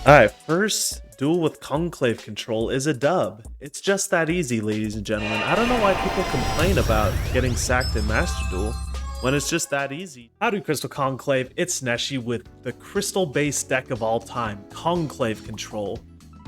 Alright, first Duel with Conclave control is a dub. It's just that easy, ladies and gentlemen. I don't know why people complain about getting sacked in Master Duel when it's just that easy. Howdy, Crystal Conclave, it's NESHY with the crystal-based deck of all time, Conclave control.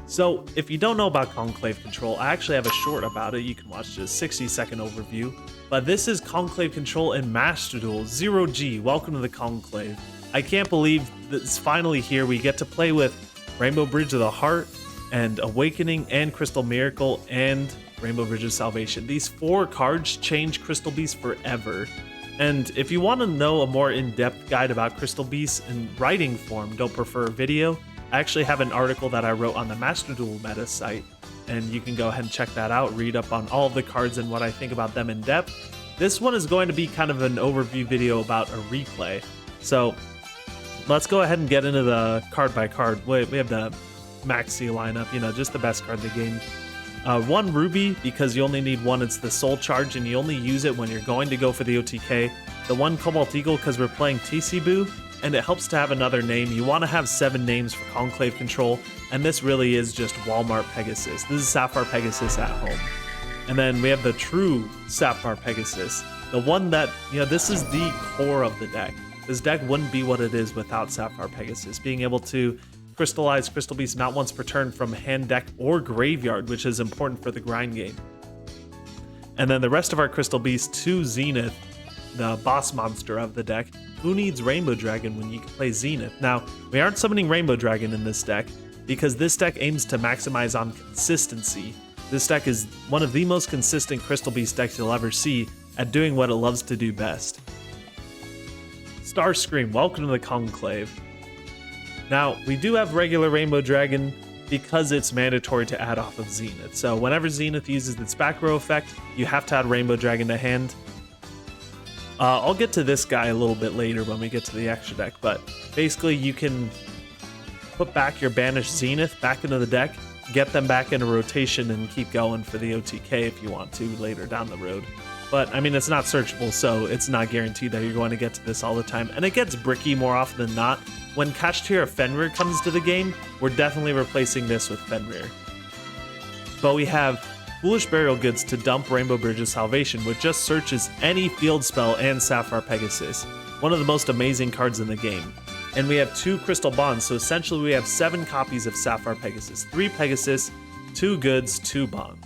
So, if you don't know about Conclave control, I actually have a short about it. You can watch this 60-second overview. But this is Conclave control in Master Duel, 0G. Welcome to the Conclave. I can't believe that it's finally here. We get to play with Rainbow Bridge of the Heart, and Awakening, and Crystal Miracle, and Rainbow Bridge of Salvation. These 4 cards change Crystal Beast forever. And if you want to know a more in-depth guide about Crystal Beasts in writing form, don't prefer a video, I actually have an article that I wrote on the Master Duel meta site, and you can go ahead and check that out, read up on all of the cards and what I think about them in depth. This one is going to be kind of an overview video about a replay. So let's go ahead and get into the card by card. We have the Maxi lineup, just the best card in the game. 1 Ruby, because you only need 1, it's the Soul Charge, and you only use it when you're going to go for the OTK. The 1 Cobalt Eagle, because we're playing TC Boo, and it helps to have another name. You want to have 7 names for Conclave control, and this really is just Walmart Pegasus. This is Sapphire Pegasus at home. And then we have the true Sapphire Pegasus, the one that, this is the core of the deck. This deck wouldn't be what it is without Sapphire Pegasus. Being able to crystallize Crystal Beast not once per turn from hand, deck, or graveyard, which is important for the grind game. And then the rest of our Crystal Beast to Zenith, the boss monster of the deck. Who needs Rainbow Dragon when you can play Zenith? Now, we aren't summoning Rainbow Dragon in this deck, because this deck aims to maximize on consistency. This deck is one of the most consistent Crystal Beast decks you'll ever see at doing what it loves to do best. Starscream, welcome to the Conclave. Now, we do have regular Rainbow Dragon because it's mandatory to add off of Zenith. So whenever Zenith uses its back row effect, you have to add Rainbow Dragon to hand. I'll get to this guy a little bit later when we get to the extra deck, but basically you can put back your banished Zenith back into the deck, get them back into rotation, and keep going for the OTK if you want to later down the road. But, I mean, it's not searchable, so it's not guaranteed that you're going to get to this all the time. And it gets bricky more often than not. When Kashtira Fenrir comes to the game, we're definitely replacing this with Fenrir. But we have Foolish Burial Goods to dump Rainbow Bridge of Salvation, which just searches any field spell and Sapphire Pegasus. One of the most amazing cards in the game. And we have 2 Crystal Bonds, so essentially we have 7 copies of Sapphire Pegasus. 3 Pegasus, 2 Goods, 2 Bond.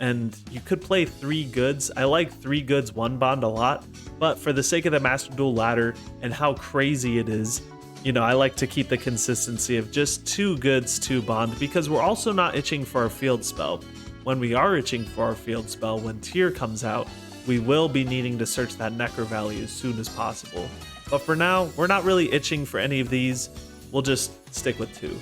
And you could play 3 Goods. I like 3 Goods, 1 Bond a lot, but for the sake of the Master Duel ladder and how crazy it is, I like to keep the consistency of just 2 Goods, 2 Bond, because we're also not itching for our field spell. When we are itching for our field spell, when Tier comes out, we will be needing to search that Necro Valley as soon as possible. But for now, we're not really itching for any of these. We'll just stick with 2.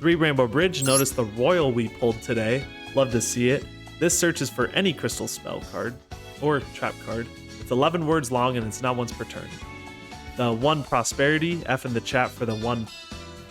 3 Rainbow Bridge, notice the Royal we pulled today. Love to see it. This searches for any crystal spell card or trap card. It's 11 words long and it's not once per turn. The 1 Prosperity, F in the chat for the 1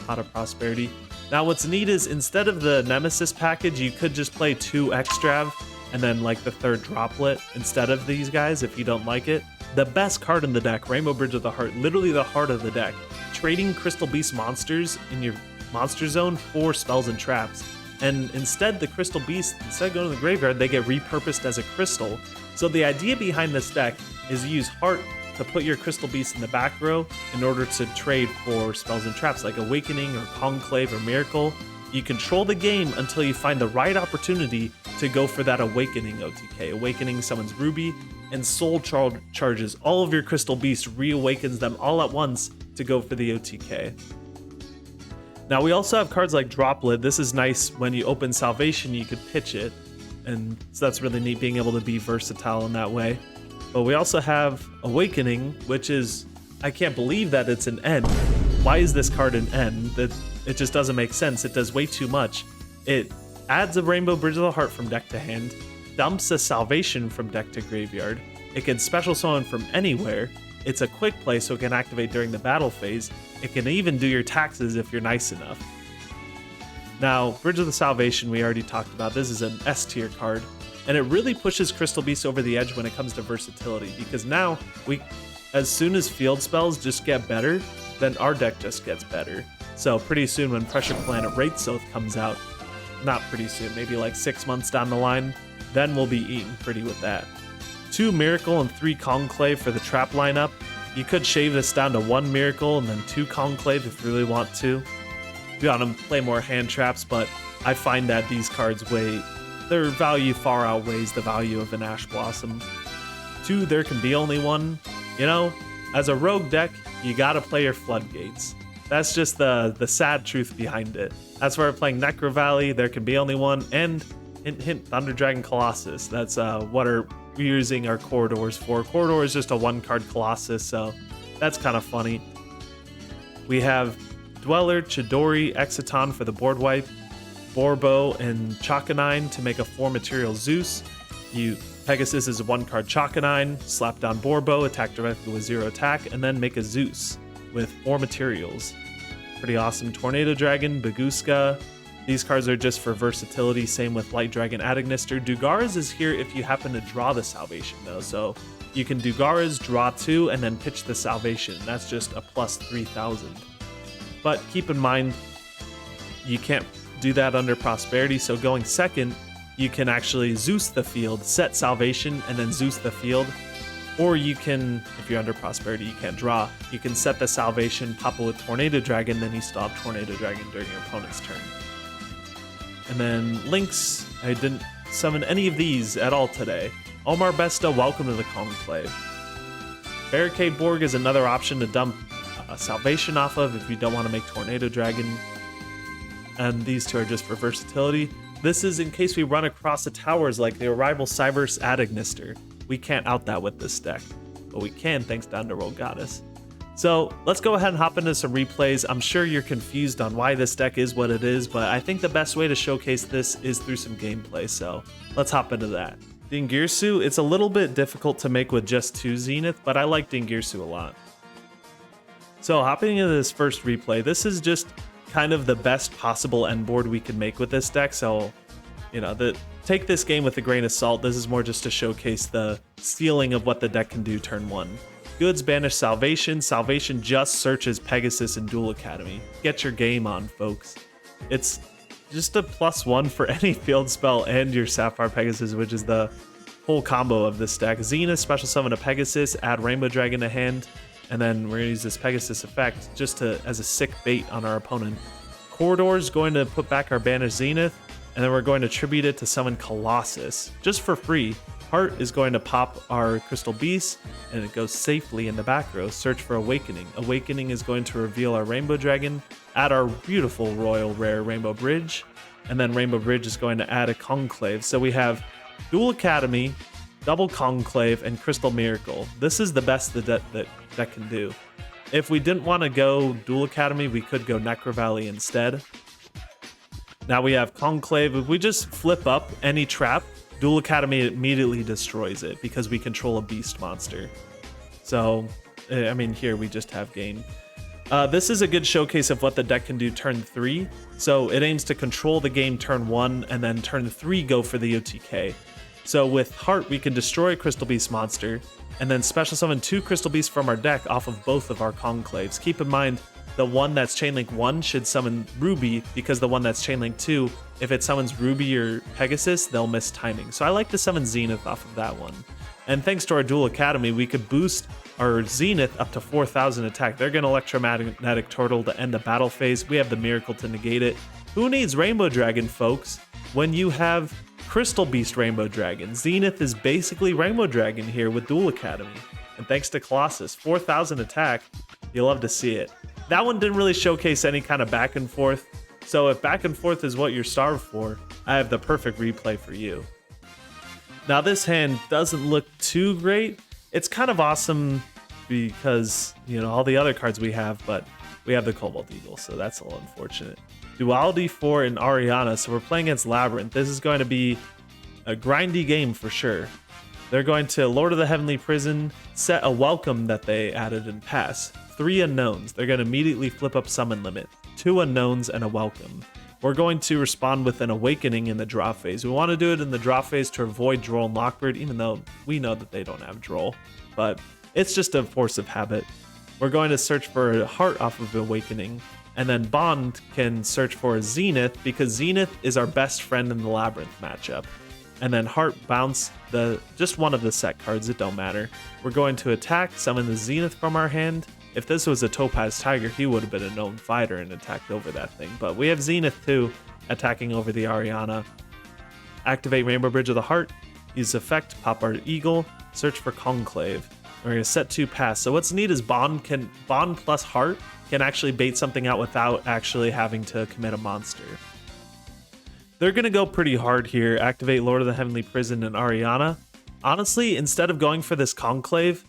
Pot of Prosperity. Now what's neat is instead of the Nemesis package, you could just play 2 Extrav and then like the 3rd Droplet instead of these guys if you don't like it. The best card in the deck, Rainbow Bridge of the Heart, literally the heart of the deck. Trading Crystal Beast monsters in your monster zone for spells and traps. And instead, the Crystal Beast, instead of going to the graveyard, they get repurposed as a crystal. So the idea behind this deck is you use Heart to put your Crystal Beast in the back row in order to trade for spells and traps like Awakening or Conclave or Miracle. You control the game until you find the right opportunity to go for that Awakening OTK. Awakening summons Ruby, and Soul charges all of your Crystal Beast, reawakens them all at once to go for the OTK. Now we also have cards like Droplet. This is nice when you open Salvation, you could pitch it, and so that's really neat being able to be versatile in that way. But we also have Awakening, which is, I can't believe that it's an N. Why is this card an N? It just doesn't make sense. It does way too much. It adds a Rainbow Bridge of the Heart from deck to hand, dumps a Salvation from deck to graveyard. It can special summon from anywhere. It's a quick play, so it can activate during the battle phase. It can even do your taxes if you're nice enough. Now, Bridge of the Salvation we already talked about. This is an S tier card, and it really pushes Crystal Beast over the edge when it comes to versatility, because now, as soon as field spells just get better, then our deck just gets better. So pretty soon when Pressure Planet Wraith comes out, not pretty soon, maybe like 6 months down the line, then we'll be eating pretty with that. 2 Miracle and 3 Conclave for the trap lineup. You could shave this down to 1 Miracle and then 2 Conclave if you really want to. You want to play more hand traps, but I find that these cards their value far outweighs the value of an Ash Blossom. 2, there can be only 1. You know, as a rogue deck, you gotta play your floodgates. That's just the sad truth behind it. That's why we're playing Necro Valley, there can be only 1, and hint hint, Thunder Dragon Colossus. That's what we're using our corridors for. Corridor is just a 1-card Colossus, so that's kind of funny. We have Dweller, Chidori, Exiton for the board wipe, Borbo, and Chakanine to make a 4-material Zeus. Pegasus is a 1-card Chakanine, slap down Borbo, attack directly with 0 attack, and then make a Zeus with 4 materials. Pretty awesome. Tornado Dragon, Baguska. These cards are just for versatility, same with Light Dragon Adagnister. Dugaras is here if you happen to draw the Salvation though, so you can Dugaras, draw 2, and then pitch the Salvation. That's just a plus 3,000. But keep in mind, you can't do that under Prosperity, so going second, you can actually Zeus the field, set Salvation, and then Zeus the field. Or you can, if you're under Prosperity, you can't draw. You can set the Salvation, pop it with Tornado Dragon, then you stop Tornado Dragon during your opponent's turn. And then Lynx, I didn't summon any of these at all today. Omar Besta, welcome to the Conclave. Barricade Borg is another option to dump Salvation off of if you don't want to make Tornado Dragon. And these 2 are just for versatility. This is in case we run across the towers like the Arrival Cyberse Adagnister. We can't out that with this deck, but we can thanks to Underworld Goddess. So let's go ahead and hop into some replays. I'm sure you're confused on why this deck is what it is, but I think the best way to showcase this is through some gameplay, so let's hop into that. Dingirsu, it's a little bit difficult to make with just 2 Zenith, but I like Dingirsu a lot. So hopping into this first replay, this is just kind of the best possible end board we can make with this deck, so you know, take this game with a grain of salt. This is more just to showcase the ceiling of what the deck can do turn 1. Goods banish Salvation. Salvation just searches Pegasus and Duel Academy. Get your game on, folks. It's just a +1 for any field spell and your Sapphire Pegasus, which is the whole combo of this deck. Zenith, special summon a Pegasus, add Rainbow Dragon to hand, and then we're going to use this Pegasus effect just as a sick bait on our opponent. Corridor is going to put back our banished Zenith, and then we're going to tribute it to summon Colossus, just for free. Heart is going to pop our Crystal Beast, and it goes safely in the back row. Search for Awakening. Awakening is going to reveal our Rainbow Dragon, add our beautiful Royal Rare Rainbow Bridge, and then Rainbow Bridge is going to add a Conclave. So we have Duel Academy, Double Conclave, and Crystal Miracle. This is the best that can do. If we didn't want to go Duel Academy, we could go Necro Valley instead. Now we have Conclave. If we just flip up any trap, Duel Academy immediately destroys it because we control a beast monster. So, I mean, here we just have game. This is a good showcase of what the deck can do turn 3. So it aims to control the game turn 1 and then turn 3 go for the OTK. So with Heart, we can destroy a Crystal Beast monster and then special summon 2 Crystal Beasts from our deck off of both of our Conclaves. Keep in mind, the one that's Chainlink 1 should summon Ruby, because the one that's Chainlink 2, if it summons Ruby or Pegasus, they'll miss timing. So I like to summon Zenith off of that one. And thanks to our Duel Academy, we could boost our Zenith up to 4,000 attack. They're going to Electromagnetic Turtle to end the battle phase. We have the Miracle to negate it. Who needs Rainbow Dragon, folks, when you have Crystal Beast Rainbow Dragon? Zenith is basically Rainbow Dragon here with Duel Academy. And thanks to Colossus, 4,000 attack, you'll love to see it. That one didn't really showcase any kind of back and forth. So if back and forth is what you're starved for, I have the perfect replay for you. Now this hand doesn't look too great. It's kind of awesome because, you know, all the other cards we have, but we have the Cobalt Eagle, so that's a little unfortunate. Duality 4 and Ariana, so we're playing against Labyrinth. This is going to be a grindy game for sure. They're going to Lord of the Heavenly Prison, set a welcome that they added and pass. 3 unknowns. They're going to immediately flip up summon limit. 2 unknowns and a welcome. We're going to respond with an Awakening in the draw phase. We want to do it in the draw phase to avoid Droll and Lockbird, even though we know that they don't have Droll. But it's just a force of habit. we're going to search for a Heart off of Awakening, and then Bond can search for a Zenith because Zenith is our best friend in the Labyrinth matchup. And then Heart bounce just one of the set cards, it don't matter. We're going to attack, summon the Zenith from our hand. If this was a Topaz Tiger, he would have been a known fighter and attacked over that thing. But we have Zenith too, attacking over the Ariana. Activate Rainbow Bridge of the Heart, use effect, pop our Eagle, search for Conclave. We're going to set 2 pass. So what's neat is Bond plus Heart can actually bait something out without actually having to commit a monster. They're going to go pretty hard here. Activate Lord of the Heavenly Prison and Ariana. Honestly, instead of going for this Conclave,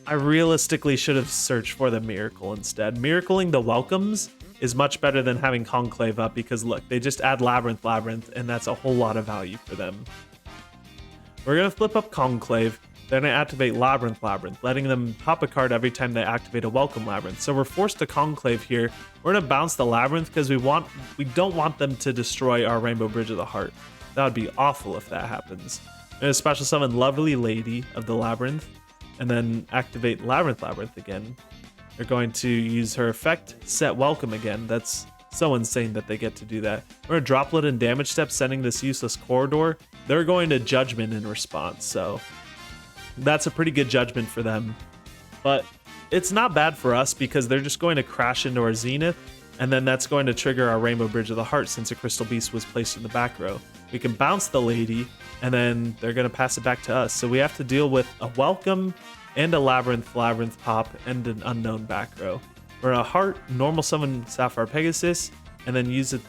I realistically should have searched for the Miracle instead. Miracling the Welcomes is much better than having Conclave up because look, they just add Labyrinth, and that's a whole lot of value for them. We're going to flip up Conclave. They're going to activate Labyrinth, letting them pop a card every time they activate a Welcome Labyrinth. So we're forced to Conclave here. We're going to bounce the Labyrinth because we don't want them to destroy our Rainbow Bridge of the Heart. That would be awful if that happens. We're going to special summon Lovely Lady of the Labyrinth and then activate Labyrinth again. They're going to use her effect, set Welcome again. That's so insane that they get to do that. We're going to Droplet and Damage Step, sending this useless Corridor. They're going to Judgment in response, so that's a pretty good judgment for them. But it's not bad for us because they're just going to crash into our Zenith, and then that's going to trigger our Rainbow Bridge of the Heart since a Crystal Beast was placed in the back row. We can bounce the Lady, and then they're going to pass it back to us. So we have to deal with a Welcome and a Labyrinth pop and an Unknown back row. We're a Heart, normal summon Sapphire Pegasus, and then use a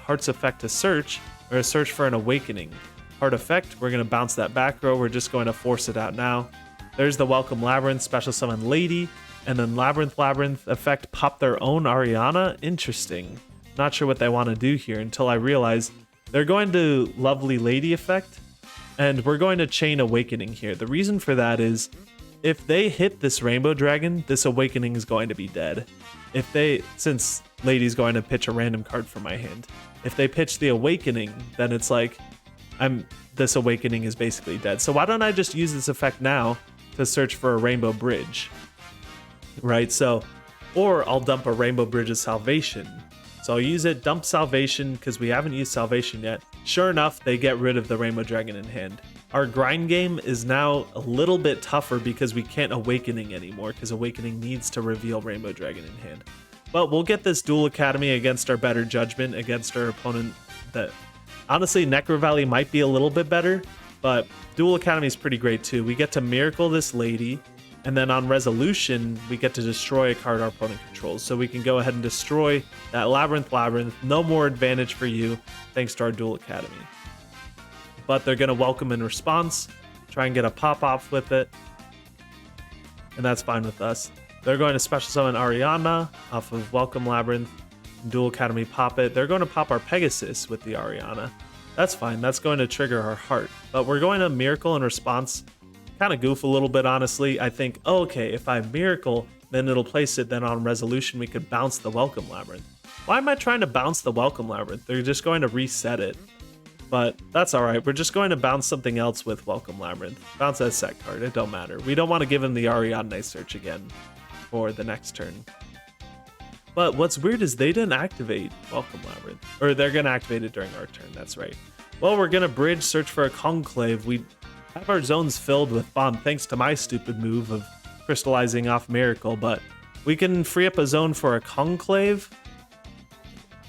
Heart's effect to search, or a search for an Awakening. Heart effect, we're going to bounce that back row. We're just going to force it out now. There's the Welcome Labyrinth, special summon Lady, and then Labyrinth effect, pop their own Ariana. Interesting. Not sure what they want to do here until I realize they're going to Lovely Lady effect, and we're going to chain Awakening here. The reason for that is if they hit this Rainbow Dragon, this Awakening is going to be dead. Since Lady's going to pitch a random card from my hand, if they pitch the Awakening, then it's like this Awakening is basically dead. So why don't I just use this effect now to search for a Rainbow Bridge, right? So, or I'll dump a Rainbow Bridge of Salvation. So I'll use it, dump Salvation because we haven't used Salvation yet. Sure enough, they get rid of the Rainbow Dragon in hand. Our grind game is now a little bit tougher because we can't Awakening anymore because Awakening needs to reveal Rainbow Dragon in hand. But we'll get this Duel Academy against our better judgment, against our opponent that... Honestly, Necro Valley might be a little bit better, but Duel Academy is pretty great too. We get to Miracle this Lady, and then on Resolution, we get to destroy a card our opponent controls. So we can go ahead and destroy that Labyrinth. No more advantage for you, thanks to our Duel Academy. But they're going to Welcome in response, try and get a pop-off with it, and that's fine with us. They're going to special summon Ariana off of Welcome Labyrinth, Duel Academy pop it. They're going to pop our Pegasus with the Ariana. That's fine. That's going to trigger our Heart. But we're going to Miracle in response. Kind of goof a little bit, honestly. I think, oh, okay, if I Miracle, then it'll place it. Then on Resolution, we could bounce the Welcome Labyrinth. Why am I trying to bounce the Welcome Labyrinth? They're just going to reset it. But that's all right. We're just going to bounce something else with Welcome Labyrinth. Bounce that set card. It don't matter. We don't want to give him the Ariadne search again for the next turn. But what's weird is they didn't activate Welcome Labyrinth. Or they're going to activate it during our turn. That's right. Well, we're going to bridge, search for a Conclave. We have our zones filled with Bond thanks to my stupid move of crystallizing off Miracle. But we can free up a zone for a Conclave.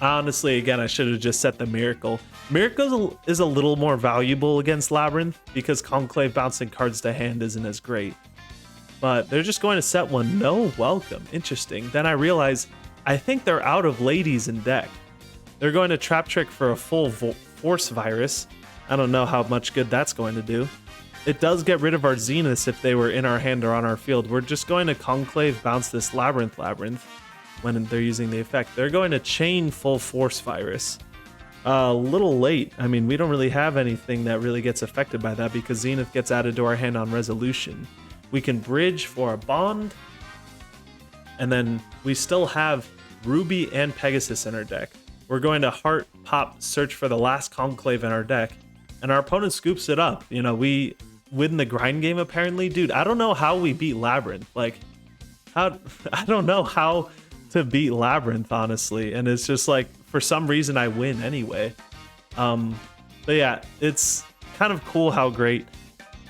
Honestly, again, I should have just set the Miracle. Miracle is a little more valuable against Labyrinth because Conclave bouncing cards to hand isn't as great. But they're just going to set one. No Welcome. Interesting. Then I realize I think they're out of Ladies in deck. They're going to Trap Trick for a full Force Virus. I don't know how much good that's going to do. It does get rid of our Zeniths if they were in our hand or on our field. We're just going to Conclave bounce this Labyrinth when they're using the effect. They're going to chain full Force Virus. A little late. I mean, we don't really have anything that really gets affected by that because Zenith gets added to our hand on Resolution. We can bridge for a Bond. And then we still have Ruby and Pegasus in our deck. We're going to Heart, Pop, search for the last Conclave in our deck. And our opponent scoops it up. You know, we win the grind game apparently. Dude, I don't know how we beat Labyrinth. Like, how I don't know how to beat Labyrinth, honestly, and it's just like for some reason I win anyway. But yeah, it's kind of cool how great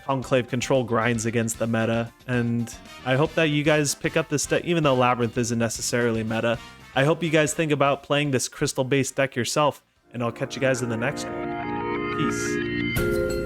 Conclave control grinds against the meta, and I hope that you guys pick up this deck, even though Labyrinth isn't necessarily meta. I hope you guys think about playing this crystal based deck yourself, and I'll catch you guys in the next one. Peace.